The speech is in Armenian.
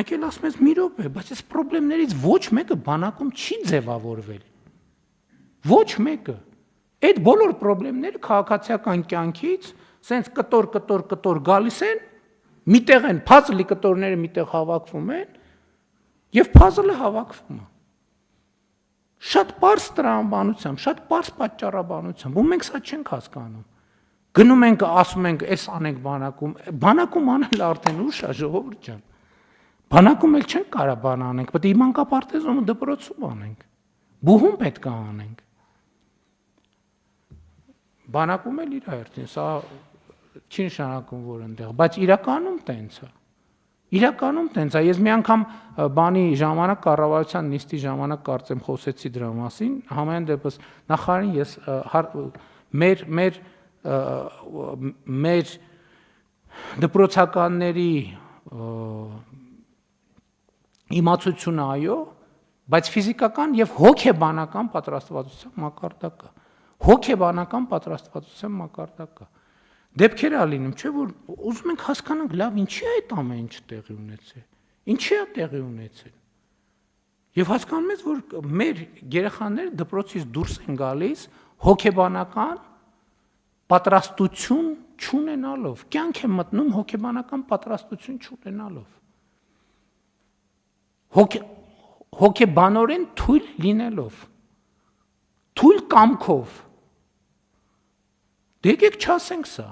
Մեկ էլ ասում ես մի րոպե, բայց այս խնդիրներից ոչ մեկը բանակում չի ձևավորվել։ Ոչ մեկը։ Այդ բոլոր խնդիրները քաղաքացիական կյանքից սենց կտոր գալիս են, միտեղ են փազլի կտորները միտեղ հավաքվում են եւ փազլը հավաքվում է։ Շատ པարզ տրամաբանությամբ, շատ པարզ պատճառաբանությամբ, ու մենք սա չենք հասկանում։ Գնում ենք, ասում ենք, էս անենք բանակում անել արդեն ուշ է, ժողովուրդ ջան։ Բանակում էլ չենք կարա բան անենք, պետք է մանկապարտեզում ու դպրոցում անենք։ Բուհում պետք է անենք։ Բանակում էլ իր հերթին, սա չի նշանակում, որ այնտեղ, բայց իրականում տենց է։ Իրականում տենց է, ես մի անգամ բանի ժամանակ կառավարության նիստի ժամանակ կարծեմ խոսեցի դրա մասին, համենայն դեպս նախարարին ես մեր դպրոցականների իմացությունը այո, բայց ֆիզիկական եւ հոգեբանական պատրաստվածության մակարդակը, հոգեբանական պատրաստվածության մակարդակը։ Դեպքեր է լինում, չէ՞ որ ուզում ենք հասկանանք, լավ, ինչի է այդ ամեն ինչը տեղի ունեցել։ Ինչի է տեղի ունեցել։ Եվ հասկանում ես, որ մեր երեխաները դպրոցից դուրս են գալիս հոգեբանական պատրաստություն չունենալով, կյանք են մտնում հոգեբանական պատրաստություն չունենալով։ Հոգեբանորեն թույլ լինելով, թույլ կամքով։ Դե եկեք չասենք սա։